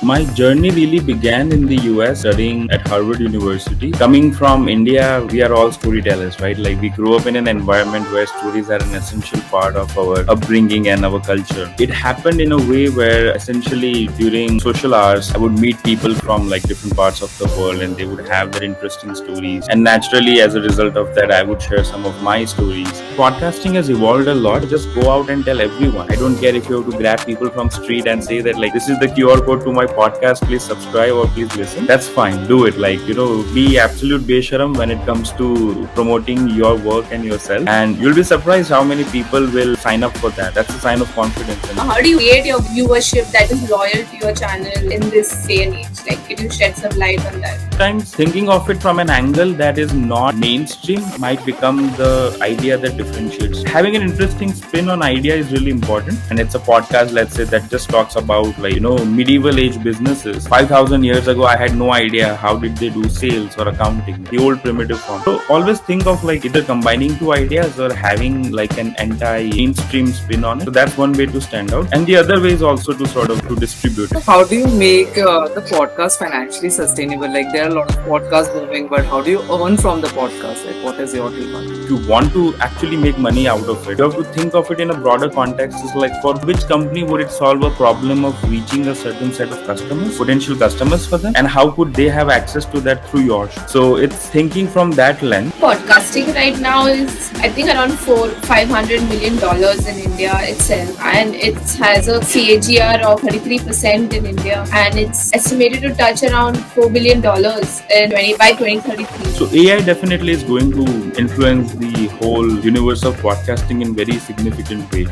My journey really began in the US studying at Harvard University. Coming from India, we are all storytellers, right? Like we grew up in an environment where stories are an essential part of our upbringing and our culture. It happened in a way where essentially during social hours, I would meet people from like different parts of the world and they would have their interesting stories. And naturally, as a result of that, I would share some of my stories. Podcasting has evolved a lot. Just go out and tell everyone. I don't care if you have to grab people from street and say that like this is the QR code to my podcast, please subscribe or please listen. That's fine. Do it. Like, be absolute besharam when it comes to promoting your work and yourself. And you'll be surprised how many people will sign up for that. That's a sign of confidence. How do you create your viewership that is loyal to your channel in this day and age? Like, can you shed some light on that? Sometimes thinking of it from an angle that is not mainstream might become the idea that differentiates. Having an interesting spin on idea is really important. And it's a podcast, let's say, that just talks about medieval age businesses. 5,000 years ago, I had no idea how did they do sales or accounting, the old primitive form. So always think of like either combining two ideas or having like an anti-mainstream spin on it. So that's one way to stand out. And the other way is also to distribute it. How do you make the podcast financially sustainable? Like there are a lot of podcasts moving, but how do you earn from the podcast? Like what is your take on it? If you want to actually make money out of it, you have to think of it in a broader context. It's like for which company would it solve a problem of reaching a certain set of customers, potential customers for them, and how could they have access to that through yours? So it's thinking from that lens. Podcasting right now is, I think, around $500 million in India itself, and it has a CAGR of 33% in India, and it's estimated to touch around $4 billion by 2033. So AI definitely is going to influence the whole universe of podcasting in very significant way.